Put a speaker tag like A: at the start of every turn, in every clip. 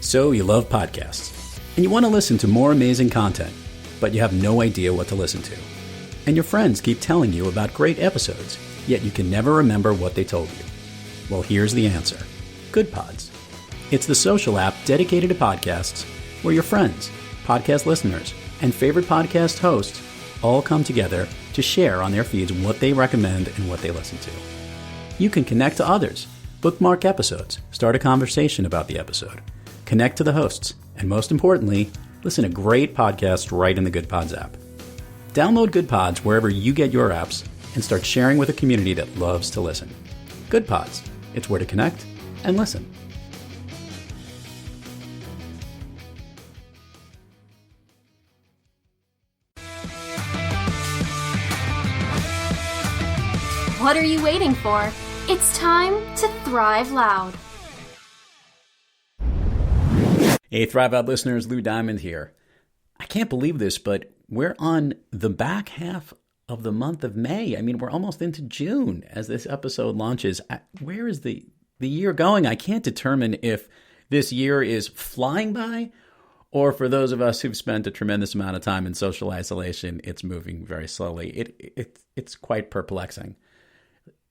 A: So you love podcasts, and you want to listen to more amazing content, but you have no idea what to listen to. And your friends keep telling you about great episodes, yet you can never remember what they told you. Well, here's the answer. Good Pods. It's the social app dedicated to podcasts where your friends, podcast listeners, and favorite podcast hosts all come together to share on their feeds what they recommend and what they listen to. You can connect to others, bookmark episodes, start a conversation about the episode, connect to the hosts, and most importantly, listen to great podcasts right in the Good Pods app. Download Good Pods wherever you get your apps and start sharing with a community that loves to listen. Good Pods. It's where to connect and listen.
B: What are you waiting for? It's time to Thrive Loud.
A: Hey, Thrive Loud listeners, Lou Diamond here. I can't believe this, but we're on the back half of the month of May. I mean, we're almost into June as this episode launches. Where is the year going? I can't determine if this year is flying by, or for those of us who've spent a tremendous amount of time in social isolation, it's moving very slowly. It's quite perplexing.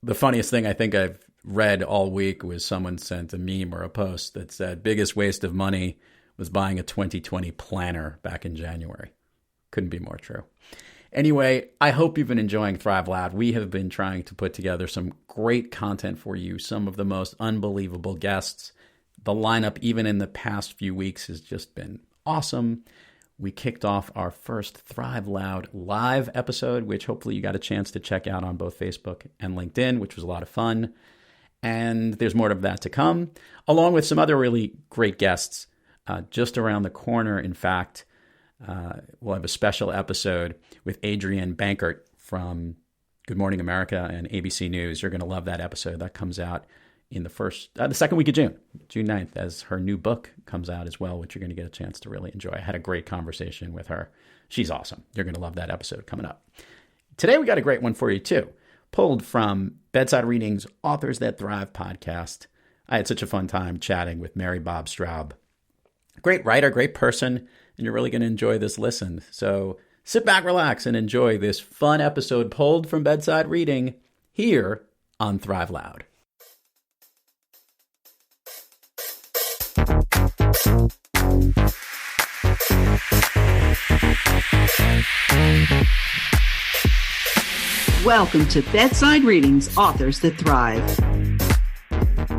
A: The funniest thing I think I've read all week was someone sent a meme or a post that said, biggest waste of money was buying a 2020 planner back in January. Couldn't be more true. Anyway, I hope you've been enjoying Thrive Loud. We have been trying to put together some great content for you, some of the most unbelievable guests. The lineup, even in the past few weeks, has just been awesome. We kicked off our first Thrive Loud live episode, which hopefully you got a chance to check out on both Facebook and LinkedIn, which was a lot of fun. And there's more of that to come, along with some other really great guests just around the corner. In fact, we'll have a special episode with Adrienne Bankert from Good Morning America and ABC News. You're going to love that episode. That comes out in the second week of June 9th, as her new book comes out as well, which you're going to get a chance to really enjoy. I had a great conversation with her. She's awesome. You're going to love that episode coming up. Today, we got a great one for you too, pulled from Bedside Reading's Authors That Thrive podcast. I had such a fun time chatting with MaryBob Straub. Great writer, great person, and you're really going to enjoy this listen. So sit back, relax, and enjoy this fun episode pulled from Bedside Reading here on Thrive Loud.
C: Welcome to Bedside Reading's Authors That Thrive,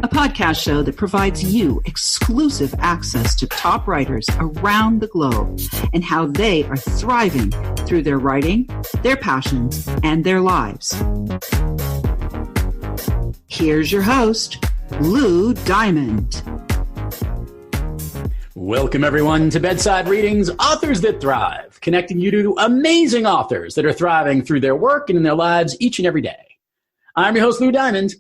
C: a podcast show that provides you exclusive access to top writers around the globe and how they are thriving through their writing, their passions, and their lives. Here's your host, Lou Diamond.
A: Welcome, everyone, to Bedside Reading's Authors That Thrive, connecting you to amazing authors that are thriving through their work and in their lives each and every day. I'm your host, Lou Diamond.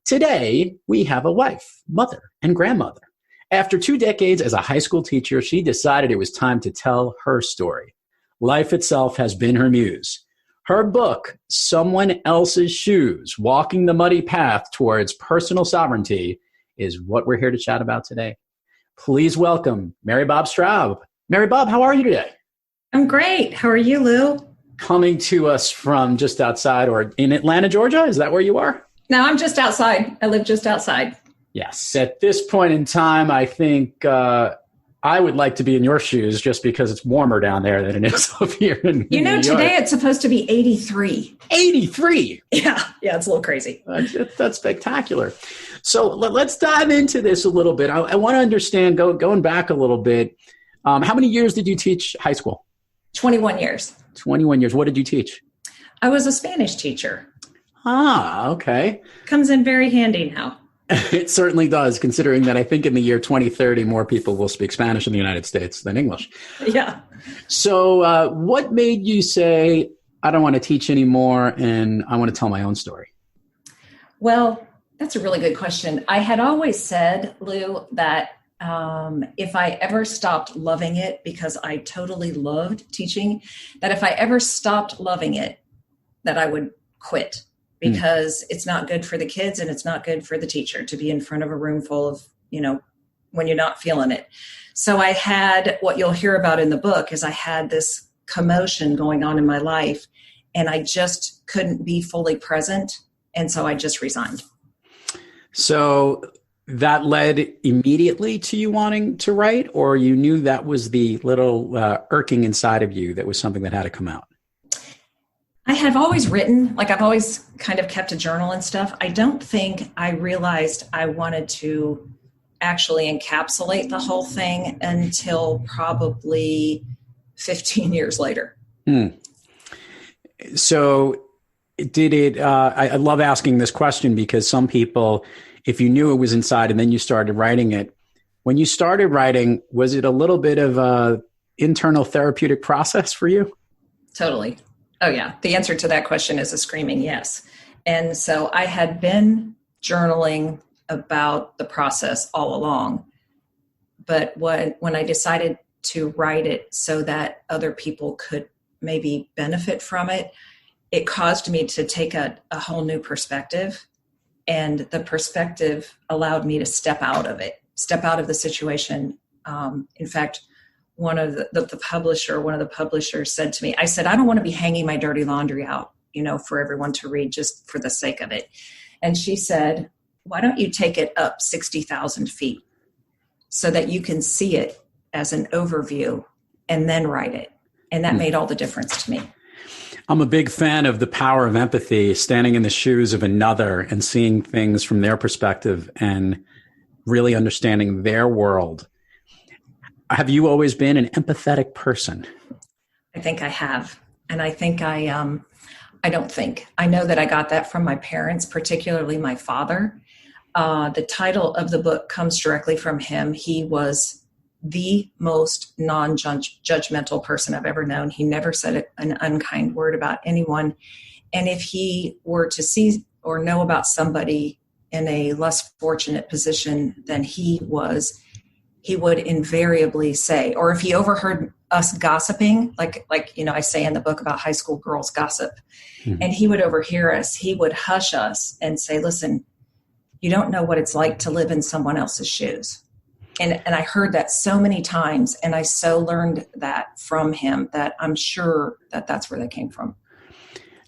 A: Today, we have a wife, mother, and grandmother. After 2 decades as a high school teacher, she decided it was time to tell her story. Life itself has been her muse. Her book, Someone Else's Shoes, Walking the Muddy Path Towards Personal Sovereignty, is what we're here to chat about today. Please welcome MaryBob Straub. MaryBob, how are you today?
D: I'm great. How are you, Lou?
A: Coming to us from just outside, or in Atlanta, Georgia? Is that where you are?
D: No, I'm just outside. I live just outside.
A: Yes. At this point in time, I think I would like to be in your shoes just because it's warmer down there than it is up here in New York.
D: Today it's supposed to be 83.
A: 83?
D: Yeah, it's a little crazy.
A: That's spectacular. So let's dive into this a little bit. I want to understand, going back a little bit, how many years did you teach high school?
D: 21 years.
A: 21 years. What did you teach?
D: I was a Spanish teacher.
A: Ah, okay.
D: Comes in very handy now.
A: It certainly does, considering that I think in the year 2030, more people will speak Spanish in the United States than English.
D: Yeah.
A: So what made you say, I don't want to teach anymore and I want to tell my own story?
D: Well, that's a really good question. I had always said, Lou, that if I ever stopped loving it, because I totally loved teaching, that if I ever stopped loving it, that I would quit. Because it's not good for the kids and it's not good for the teacher to be in front of a room full of, when you're not feeling it. So I had, what you'll hear about in the book is I had this commotion going on in my life, and I just couldn't be fully present. And so I just resigned.
A: So that led immediately to you wanting to write, or you knew that was the little irking inside of you that was something that had to come out?
D: I have always written, like I've always kind of kept a journal and stuff. I don't think I realized I wanted to actually encapsulate the whole thing until probably 15 years later.
A: So did it, I love asking this question because some people, if you knew it was inside and then you started writing it, when you started writing, was it a little bit of a internal therapeutic process for you?
D: Totally. Oh yeah. The answer to that question is a screaming yes. And so I had been journaling about the process all along, but when I decided to write it so that other people could maybe benefit from it, it caused me to take a whole new perspective. And the perspective allowed me to step out of the situation. In fact, one of the publishers said to me, I said, I don't want to be hanging my dirty laundry out, for everyone to read just for the sake of it. And she said, why don't you take it up 60,000 feet so that you can see it as an overview and then write it? And that made all the difference to me.
A: I'm a big fan of the power of empathy, standing in the shoes of another and seeing things from their perspective and really understanding their world. Have you always been an empathetic person?
D: I think I have. And I think I know that I got that from my parents, particularly my father. The title of the book comes directly from him. He was the most non-judgmental person I've ever known. He never said an unkind word about anyone. And if he were to see or know about somebody in a less fortunate position than he was, he would invariably say, or if he overheard us gossiping, like I say in the book about high school girls gossip, and he would overhear us, he would hush us and say, listen, you don't know what it's like to live in someone else's shoes. And I heard that so many times, and I so learned that from him that I'm sure that that's where that came from.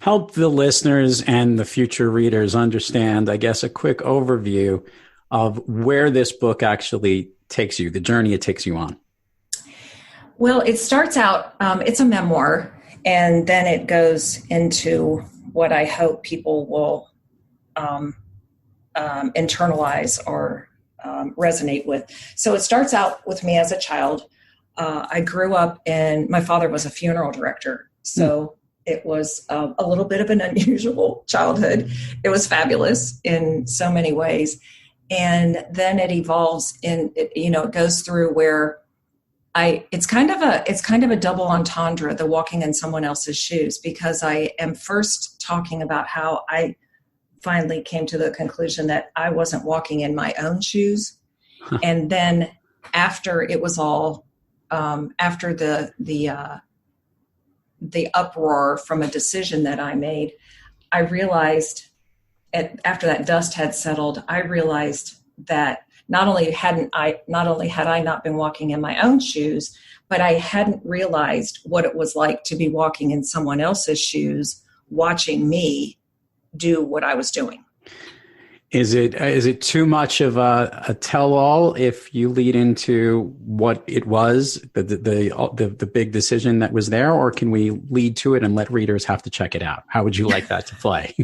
A: Help the listeners and the future readers understand, I guess, a quick overview of where this book actually takes you, the journey it takes you on.
D: Well, it starts out, it's a memoir, and then it goes into what I hope people will internalize or resonate with. So it starts out with me as a child. I grew up my father was a funeral director. So it was a little bit of an unusual childhood. It was fabulous in so many ways. And then it evolves it goes through where it's kind of a double entendre, the walking in someone else's shoes, because I am first talking about how I finally came to the conclusion that I wasn't walking in my own shoes. And then after it was all, after the uproar from a decision that I made, I realized after that dust had settled, I realized that not only had I not been walking in my own shoes, but I hadn't realized what it was like to be walking in someone else's shoes, watching me do what I was doing.
A: Is it too much of a tell-all if you lead into what it was, the big decision that was there, or can we lead to it and let readers have to check it out? How would you like that to play?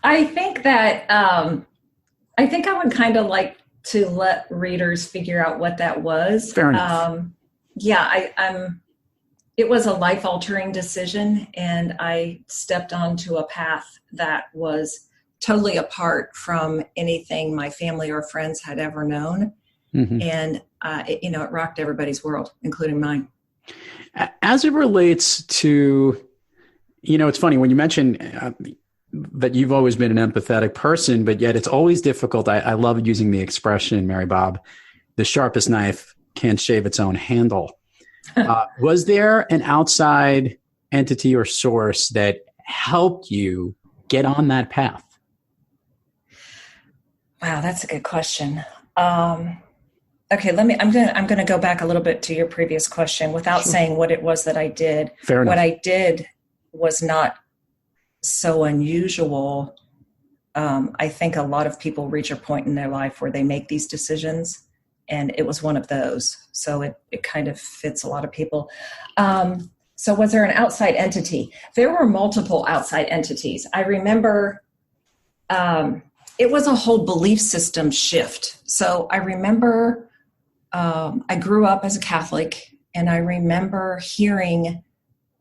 D: I think that I would kind of like to let readers figure out what that was.
A: Fair enough.
D: It was a life-altering decision, and I stepped onto a path that was totally apart from anything my family or friends had ever known. And, it rocked everybody's world, including mine.
A: As it relates to, it's funny when you mention that you've always been an empathetic person, but yet it's always difficult. I love using the expression, MaryBob, the sharpest knife can't shave its own handle. Was there an outside entity or source that helped you get on that path?
D: Wow, that's a good question. Okay, I'm gonna go back a little bit to your previous question without saying what it was that I did.
A: Fair enough.
D: What I did was not so unusual. I think a lot of people reach a point in their life where they make these decisions, and it was one of those. So it kind of fits a lot of people. So was there an outside entity? There were multiple outside entities. I remember it was a whole belief system shift. So I remember I grew up as a Catholic, and I remember hearing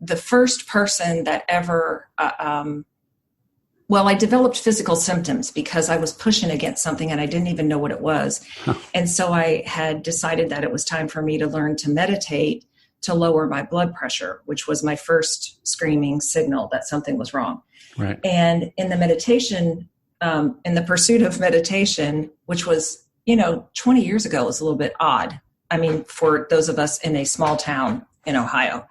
D: the first person that ever, I developed physical symptoms because I was pushing against something and I didn't even know what it was. Huh. And so I had decided that it was time for me to learn to meditate to lower my blood pressure, which was my first screaming signal that something was wrong.
A: Right.
D: And in the meditation, in the pursuit of meditation, which was, 20 years ago, was a little bit odd. I mean, for those of us in a small town in Ohio,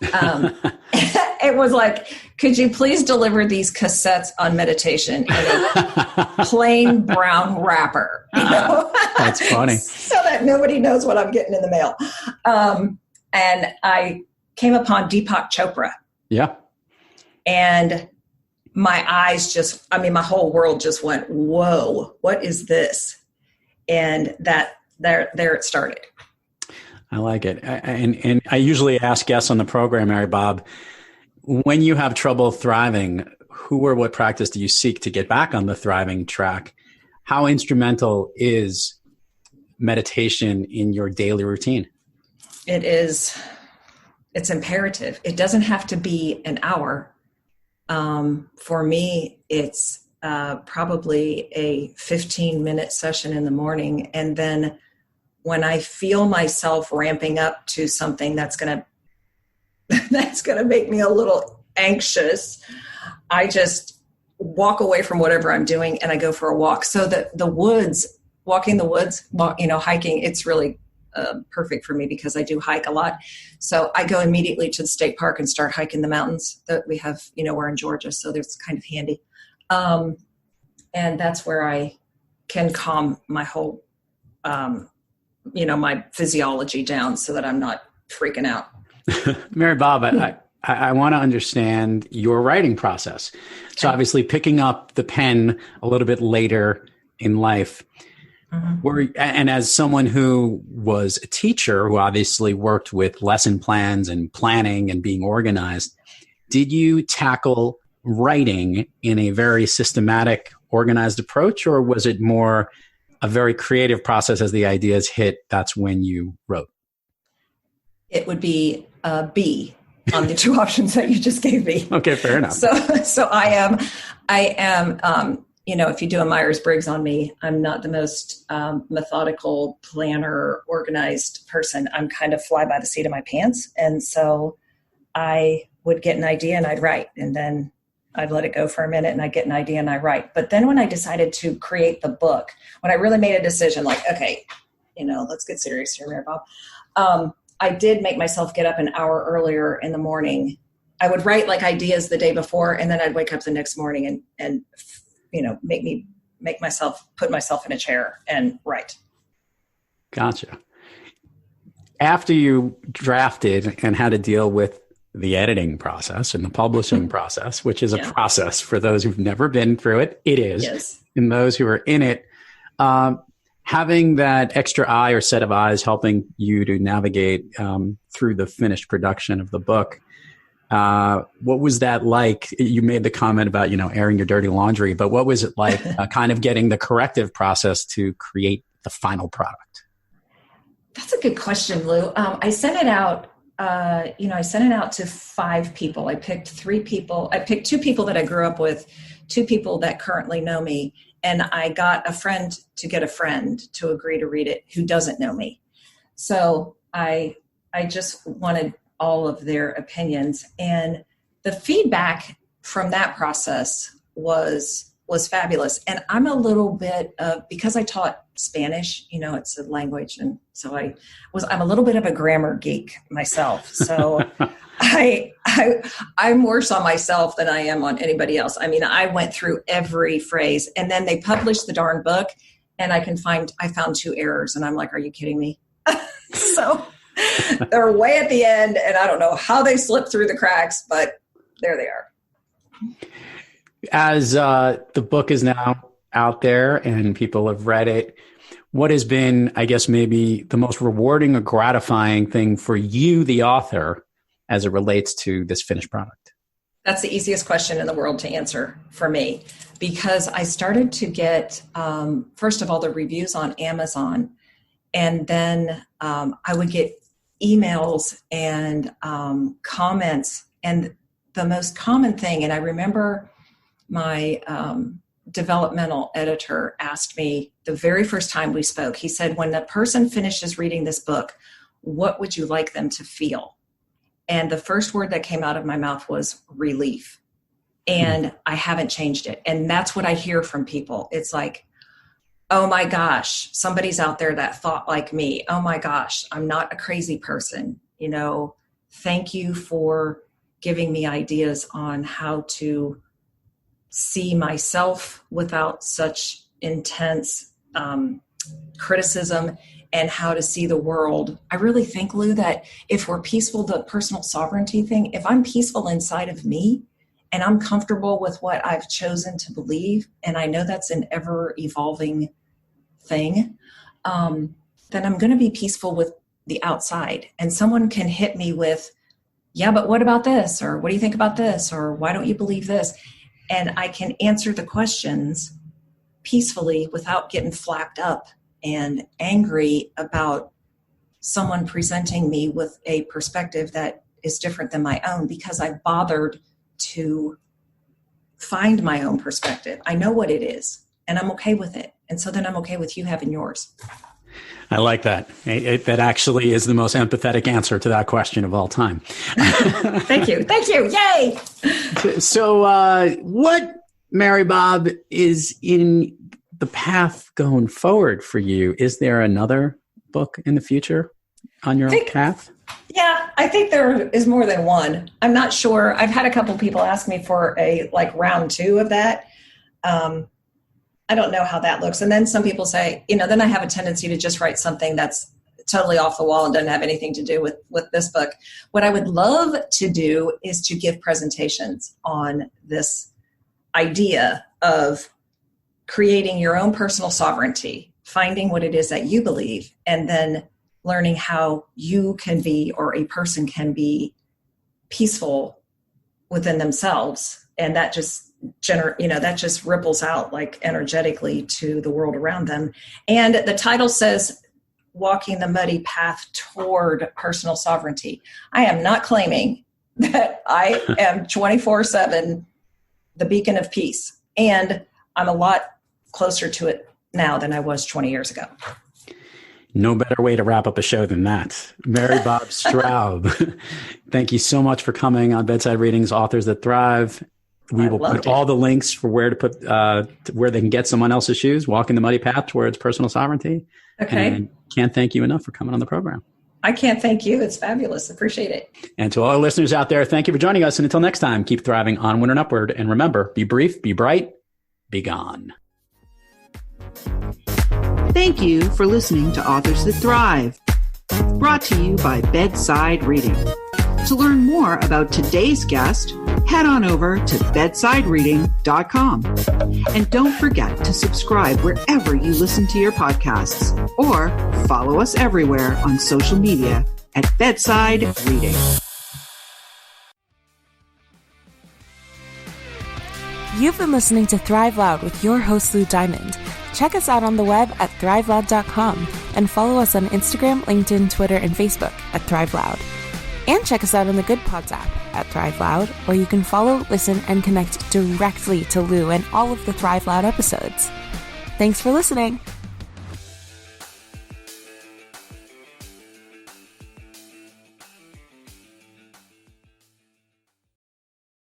D: it was like, could you please deliver these cassettes on meditation in a plain brown wrapper?
A: That's funny.
D: So that nobody knows what I'm getting in the mail. And I came upon Deepak Chopra.
A: Yeah.
D: And my eyes my whole world just went, whoa, what is this? And there it started.
A: I like it. And I usually ask guests on the program, MaryBob, when you have trouble thriving, who or what practice do you seek to get back on the thriving track? How instrumental is meditation in your daily routine?
D: It's imperative. It doesn't have to be an hour. For me, it's probably a 15-minute session in the morning. And then when I feel myself ramping up to something that's going to make me a little anxious, I just walk away from whatever I'm doing and I go for a walk. So walking the woods, hiking, it's really perfect for me because I do hike a lot. So I go immediately to the state park and start hiking the mountains that we have, we're in Georgia. So it's kind of handy. And that's where I can calm my whole, my physiology down so that I'm not freaking out.
A: MaryBob, I want to understand your writing process. So obviously picking up the pen a little bit later in life, and as someone who was a teacher who obviously worked with lesson plans and planning and being organized, did you tackle writing in a very systematic, organized approach, or was it more a very creative process as the ideas hit? That's when you wrote. It
D: would be B on the two options that you just gave me.
A: Okay, fair enough.
D: So I am, if you do a Myers-Briggs on me, I'm not the most methodical, planner, organized person. I'm kind of fly by the seat of my pants. And so I would get an idea and I'd write, and then I'd let it go for a minute and I'd get an idea and I write. But then when I decided to create the book, when I really made a decision, like, okay, let's get serious here, MaryBob. I did make myself get up an hour earlier in the morning. I would write like ideas the day before, and then I'd wake up the next morning and put myself in a chair and write.
A: Gotcha. After you drafted and had to deal with the editing process and the publishing process, which is a process for those who've never been through it, it is.
D: Yes.
A: And those who are in it, having that extra eye or set of eyes helping you to navigate through the finished production of the book. What was that like? You made the comment about, airing your dirty laundry, but what was it like kind of getting the corrective process to create the final product?
D: That's a good question, Lou. I sent it out. I sent it out to 5 people. I picked 3 people. I picked 2 people that I grew up with, 2 people that currently know me. And I got a friend to get a friend to agree to read it who doesn't know me. So I just wanted all of their opinions. And the feedback from that process was fabulous. And I'm a little bit of, because I taught Spanish, it's a language. And so I'm a little bit of a grammar geek myself. So I'm worse on myself than I am on anybody else. I mean, I went through every phrase, and then they published the darn book and I found 2 errors, and I'm like, are you kidding me? So they're way at the end, and I don't know how they slipped through the cracks, but there they are.
A: As the book is now out there and people have read it, what has been, I guess, maybe the most rewarding or gratifying thing for you, the author, as it relates to this finished product?
D: That's the easiest question in the world to answer for me, because I started to get, first of all, the reviews on Amazon, and then I would get emails and comments. And the most common thing, and I remember my developmental editor asked me the very first time we spoke, he said, when the person finishes reading this book, what would you like them to feel? And the first word that came out of my mouth was relief. And I haven't changed it. And that's what I hear from people. It's like, oh my gosh, somebody's out there that thought like me. Oh my gosh, I'm not a crazy person. You know, thank you for giving me ideas on how to see myself without such intense criticism, and how to see the world. I really think, Lou, that if we're peaceful, the personal sovereignty thing, if I'm peaceful inside of me and I'm comfortable with what I've chosen to believe, and I know that's an ever evolving thing, then I'm going to be peaceful with the outside. And someone can hit me with, yeah, but what about this? Or what do you think about this? Or why don't you believe this? And I can answer the questions peacefully without getting flapped up and angry about someone presenting me with a perspective that is different than my own, because I bothered to find my own perspective. I know what it is, and I'm okay with it. And so then I'm okay with you having yours.
A: I like that. That actually is the most empathetic answer to that question of all time.
D: Thank you. Thank you. Yay.
A: So what, MaryBob, is in the path going forward for you? Is there another book in the future on your path?
D: Yeah, I think there is more than one. I'm not sure. I've had a couple people ask me for a round 2 of that. I don't know how that looks. And then some people say, then I have a tendency to just write something that's totally off the wall and doesn't have anything to do with this book. What I would love to do is to give presentations on this idea of creating your own personal sovereignty, finding what it is that you believe, and then learning how you can be, or a person can be, peaceful within themselves. And that just that just ripples out energetically to the world around them. And the title says, Walking the Muddy Path Toward Personal Sovereignty. I am not claiming that I am 24/7 the beacon of peace. And I'm a lot closer to it now than I was 20 years ago.
A: No better way to wrap up a show than that. MaryBob Straub, thank you so much for coming on Bedside Readings, Authors That Thrive. We will put all the links for where to put where they can get someone else's shoes, Walking the Muddy Path Towards Personal Sovereignty.
D: Okay.
A: And can't thank you enough for coming on the program.
D: I can't thank you. It's fabulous. Appreciate it.
A: And to all our listeners out there, thank you for joining us. And until next time, keep thriving onward and upward. And remember, be brief, be bright, be gone.
C: Thank you for listening to Authors That Thrive, brought to you by Bedside Reading. To learn more about today's guest, head on over to bedsidereading.com. And don't forget to subscribe wherever you listen to your podcasts, or follow us everywhere on social media at Bedside Reading.
E: You've been listening to Thrive Loud with your host, Lou Diamond. Check us out on the web at thriveloud.com and follow us on Instagram, LinkedIn, Twitter, and Facebook at Thrive Loud. And check us out on the Good Pods app at Thrive Loud, where you can follow, listen, and connect directly to Lou and all of the Thrive Loud episodes. Thanks for listening.